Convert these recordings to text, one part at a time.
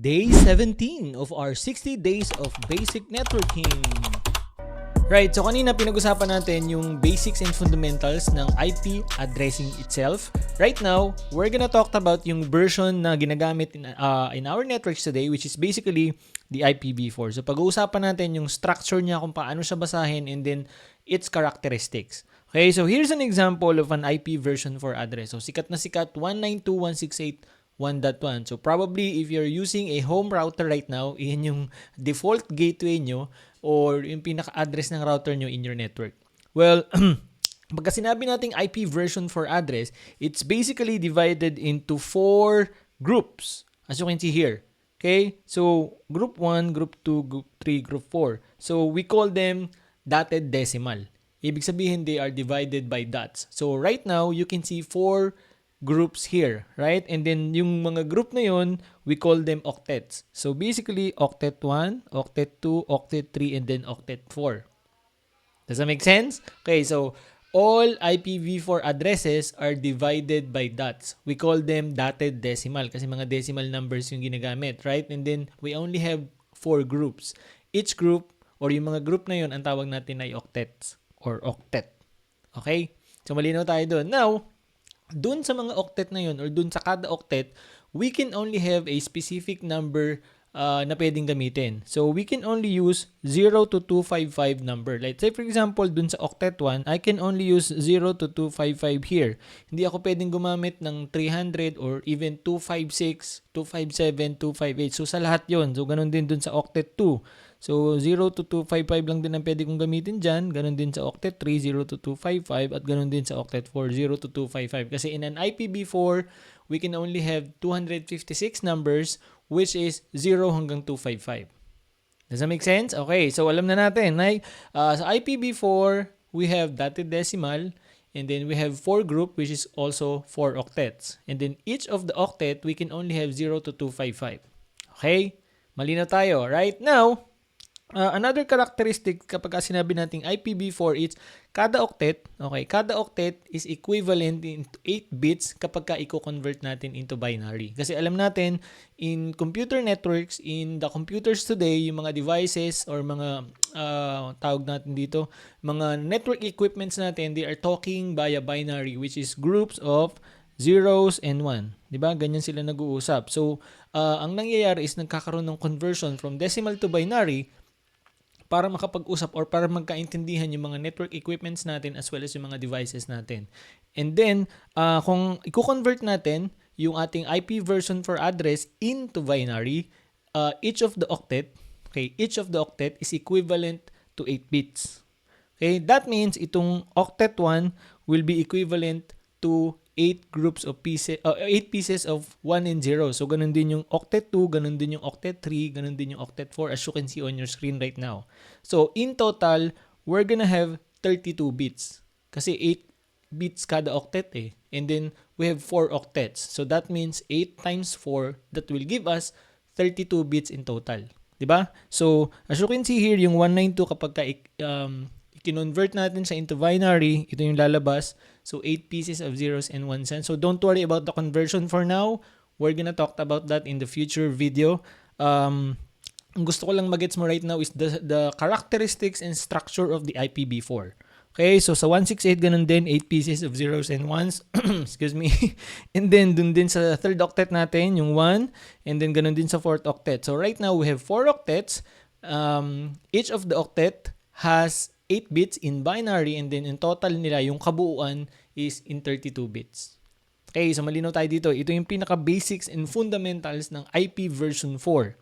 Day 17 of our 60 days of basic networking. Right, so kanina pinag-usapan natin yung basics and fundamentals ng IP addressing itself. Right now, we're gonna talk about yung version na ginagamit in our networks today, which is basically the IPv4. So pag-uusapan natin yung structure niya, kung paano siya basahin, and then its characteristics. Okay, so here's an example of an IP version 4 address. So sikat na sikat, 192.168.1.1. So probably if you're using a home router right now, iyan yung default gateway nyo or yung pinaka-address ng router nyo in your network. Well, pagka sinabi nating IP version 4 address, it's basically divided into 4 groups, as you can see here. Okay? So, group 1, group 2, group 3, group 4. So, we call them dotted decimal. Ibig sabihin, they are divided by dots. So, right now, you can see 4 groups here, right? And then yung mga group na yun, we call them octets. So basically, octet 1, octet 2, octet 3, and then octet 4. Does that make sense? Okay, so all IPv4 addresses are divided by dots. We call them dotted decimal kasi mga decimal numbers yung ginagamit, right? And then we only have 4 groups. Each group or yung mga group na yun, ang tawag natin ay octets or octet. Okay? So malinaw tayo doon. Now, dun sa mga octet na yun or dun sa kada octet, we can only have a specific number na pwedeng gamitin. So, we can only use 0 to 255 number. Like, say for example, dun sa octet 1, I can only use 0 to 255 here. Hindi ako pwedeng gumamit ng 300 or even 256, 257, 258. So, sa lahat yon. So, ganun din dun sa octet 2. So, 0 to 255 lang din ang pwede kong gamitin dyan. Ganon din sa octet 3, 0 to 255. At ganon din sa octet 4, 0 to 255. Kasi in an IPv4, we can only have 256 numbers, which is 0 hanggang 255. Does that make sense? Okay, so alam na natin. Sa IPv4, we have dotted decimal. And then we have 4 group, which is also 4 octets. And then each of the octet, we can only have 0 to 255. Okay? Malinaw tayo. Right now, another characteristic kapag sinabi nating IPv4 is kada octet is equivalent into 8 bits kapag i-convert natin into binary. Kasi alam natin, in computer networks, in the computers today, yung mga devices or mga tawag natin dito, mga network equipments natin, they are talking via binary, which is groups of zeros and 1. Diba? Ganyan sila nag-uusap. So, ang nangyayari is nagkakaroon ng conversion from decimal to binary para makapag-usap or para magkaintindihan yung mga network equipments natin as well as yung mga devices natin. And then, kung i-convert natin yung ating IP version 4 address into binary, each of the octet is equivalent to 8 bits. Okay, that means itong octet 1 will be equivalent to 8 pieces of 1 and 0. So, ganun din yung octet 2, ganun din yung octet 3, ganun din yung octet 4 as you can see on your screen right now. So, in total, we're gonna have 32 bits. Kasi 8 bits kada octet eh. And then, we have 4 octets. So, that means 8 times 4, that will give us 32 bits in total. Diba? So, as you can see here, yung 192 kapag i-convert natin siya into binary, ito yung lalabas. So, 8 pieces of zeros and 1 cent. So, don't worry about the conversion for now. We're gonna talk about that in the future video. Ang gusto ko lang magets mo right now is the characteristics and structure of the IPv4. Okay, so sa 168 ganun din, 8 pieces of zeros and 1s. Excuse me. And then, dun din sa third octet natin, yung 1. And then, ganun din sa fourth octet. So, right now, we have 4 octets. Each of the octet has 8 bits in binary and then in total nila, yung kabuuan is in 32 bits. Okay, so malinaw tayo dito. Ito yung pinaka-basics and fundamentals ng IP version 4.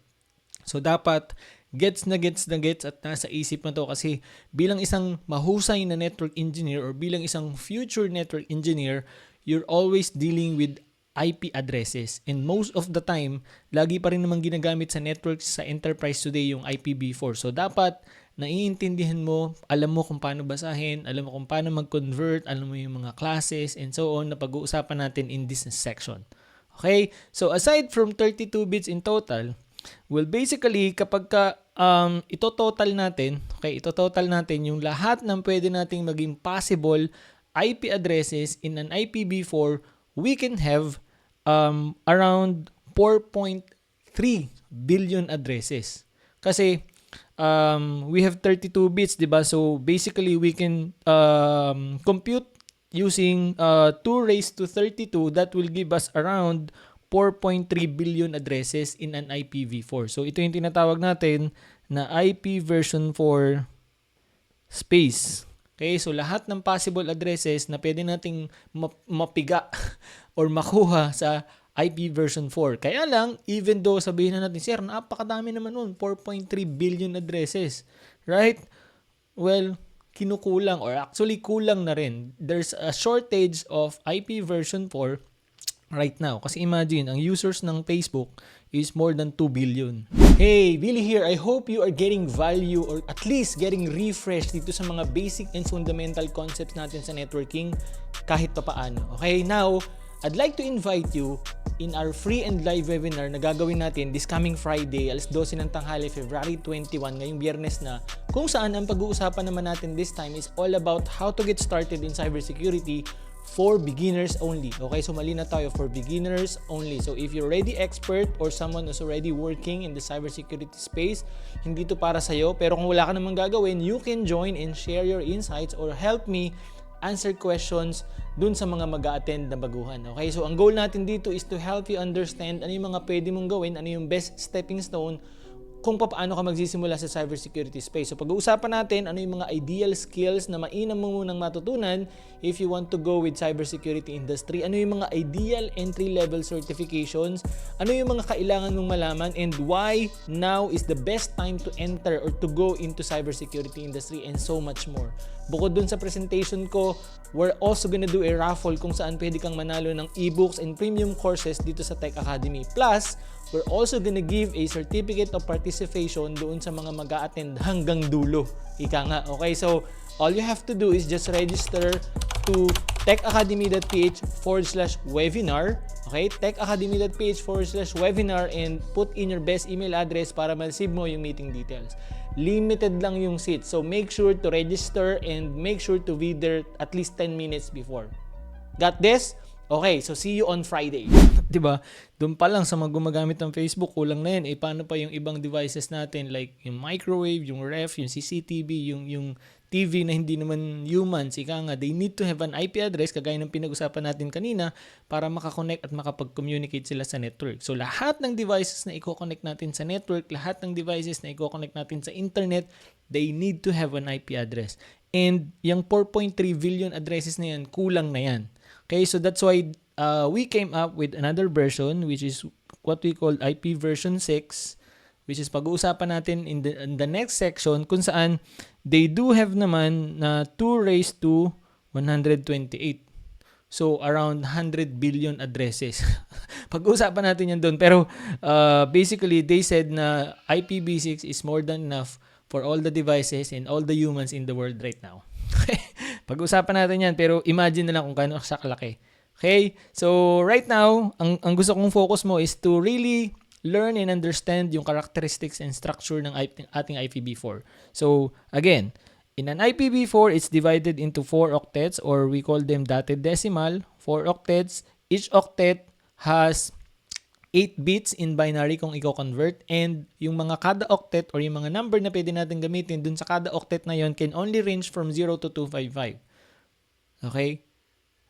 So dapat gets na gets at nasa isip na to kasi bilang isang mahusay na network engineer or bilang isang future network engineer, you're always dealing with IP addresses. And most of the time, lagi pa rin naman ginagamit sa networks sa enterprise today yung IPv4. So dapat naiintindihan mo, alam mo kung paano basahin, alam mo kung paano mag-convert, alam mo yung mga classes and so on na pag-uusapan natin in this section. Okay? So aside from 32 bits in total, well basically kapag ito-total natin yung lahat ng pwede nating maging possible IP addresses in an IPv4, we can have around 4.3 billion addresses. Kasi we have 32 bits, diba? So basically, we can compute using 2 raised to 32. That will give us around 4.3 billion addresses in an IPv4. So ito yung tinatawag natin na IP version 4 space. Okay, so lahat ng possible addresses na pwede nating mapiga or makuha sa IP version 4. Kaya lang, even though sabihin na natin, sir, napakadami naman nun, 4.3 billion addresses. Right? Well, kinukulang or actually kulang na rin. There's a shortage of IP version 4 right now. Kasi imagine, ang users ng Facebook is more than 2 billion. Hey, Billy here. I hope you are getting value or at least getting refreshed dito sa mga basic and fundamental concepts natin sa networking kahit pa paano. Okay, now, I'd like to invite you in our free and live webinar na gagawin natin this coming Friday, alas 12 ng tanghali, February 21, ngayong Biyernes na, kung saan ang pag-uusapan naman natin this time is all about how to get started in cybersecurity for beginners only. Okay, so mali na tayo, for beginners only. So if you're already expert or someone who's already working in the cybersecurity space, hindi to para sa'yo. Pero kung wala ka namang gagawin, you can join and share your insights or help me answer questions dun sa mga mag-a-attend na baguhan. Okay, so ang goal natin dito is to help you understand ano yung mga pwede mong gawin, ano yung best stepping stone kung paano ka magsisimula sa cybersecurity space. So pag-uusapan natin ano yung mga ideal skills na mainam mo munang matutunan if you want to go with cybersecurity industry, ano yung mga ideal entry-level certifications, ano yung mga kailangan mong malaman, and why now is the best time to enter or to go into cybersecurity industry, and so much more. Bukod dun sa presentation ko, we're also gonna do a raffle kung saan pwede kang manalo ng ebooks and premium courses dito sa Tech Academy. Plus, we're also gonna give a certificate of participation doon sa mga mag-a-attend hanggang dulo. Ika nga. Okay, so all you have to do is just register to techacademy.ph/webinar. Okay, techacademy.ph/webinar and put in your best email address para ma-receive mo yung meeting details. Limited lang yung seats, so make sure to register and make sure to be there at least 10 minutes before. Got this? Okay, so see you on Friday. Diba? Doon pa lang sa mga gumagamit ng Facebook, kulang na yan. Eh, paano pa yung ibang devices natin like yung microwave, yung ref, yung CCTV, yung TV na hindi naman humans, ika nga, they need to have an IP address kagaya ng pinag-usapan natin kanina para makakonect at makapag-communicate sila sa network. So lahat ng devices na i-connect natin sa network, lahat ng devices na i-connect natin sa internet, they need to have an IP address. And yung 4.3 billion addresses na yan, kulang na yan. Okay, so that's why we came up with another version which is what we call IP version 6, which is pag-uusapan natin in the next section kung saan they do have naman na 2 raised to 128. So around 100 billion addresses. Pag-uusapan natin yan doon. Pero basically they said na IPv6 is more than enough for all the devices and all the humans in the world right now. Pag-usapan natin yan, pero imagine na lang kung gaano siya kalaki. Okay? So, right now, ang gusto kong focus mo is to really learn and understand yung characteristics and structure ng ating IPv4. So, again, in an IPv4, it's divided into 4 octets or we call them dotted decimal, 4 octets. Each octet has 8 bits in binary kung i-convert, and yung mga kada octet or yung mga number na pwede natin gamitin dun sa kada octet na yon can only range from 0 to 255. Okay?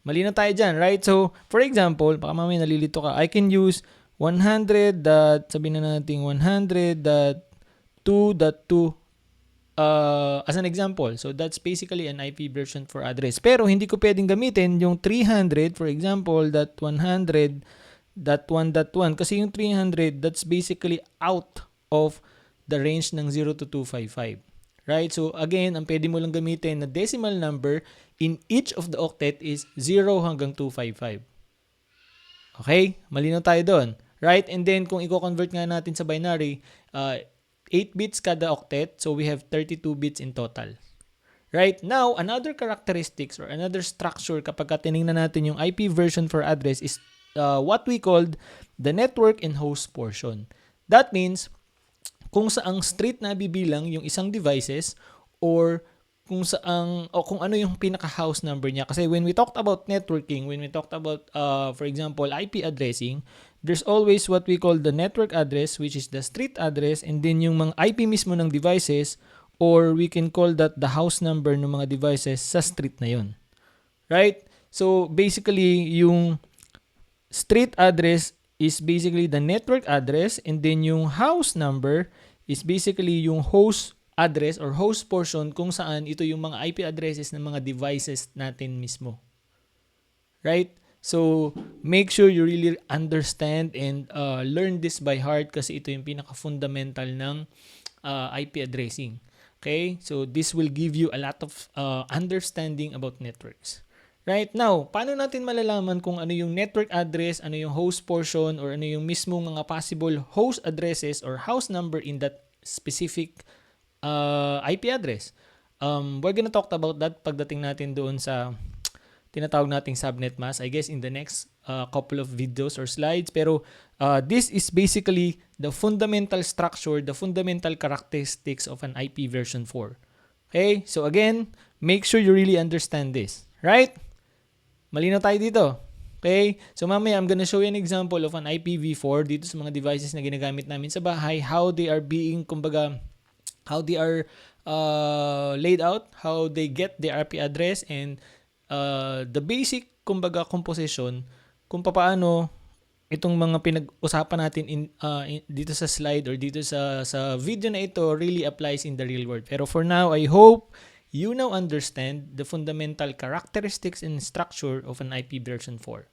Malinaw tayo dyan, right? So, for example, baka mamaya nalilito ka, I can use 100. Sabihin na natin 100.2.2 as an example. So, that's basically an IP version for address. Pero, hindi ko pwedeng gamitin yung 300, for example, that 100.1.1 kasi yung 300 that's basically out of the range ng 0 to 255, right? So again, ang pwede mo lang gamitin na decimal number in each of the octet is 0 hanggang 255. Okay, malinaw tayo doon, right? And then kung i-convert nga natin sa binary, 8 bits kada octet, so we have 32 bits in total. Right now, another characteristics or another structure kapag tinignan natin yung IP version for address is what we called the network and host portion. That means, kung saang street na bibilang yung isang devices or kung saang o kung ano yung pinaka house number niya. Kasi when we talked about networking, when we talked about for example IP addressing, there's always what we call the network address, which is the street address, and then yung mga IP mismo ng devices, or we can call that the house number ng mga devices sa street na yun. Right? So basically yung street address is basically the network address, and then yung house number is basically yung host address or host portion kung saan ito yung mga IP addresses ng mga devices natin mismo. Right? So, make sure you really understand and learn this by heart kasi ito yung pinaka-fundamental ng IP addressing. Okay? So, this will give you a lot of understanding about networks. Right? Now, paano natin malalaman kung ano yung network address, ano yung host portion, or ano yung mismong mga possible host addresses or house number in that specific IP address? We're gonna talk about that pagdating natin doon sa tinatawag nating subnet mask, I guess in the next couple of videos or slides. Pero this is basically the fundamental structure, the fundamental characteristics of an IP version 4. Okay? So again, make sure you really understand this. Right? Malinaw tayo dito. Okay? So mamaya I'm gonna show you an example of an IPv4 dito sa mga devices na ginagamit namin sa bahay, how they are being, kumbaga, how they are laid out, how they get the IP address, and the basic, kumbaga, composition kung paano itong mga pinag-usapan natin dito sa slide or dito sa video na ito really applies in the real world. Pero for now, I hope you now understand the fundamental characteristics and structure of an IP version 4.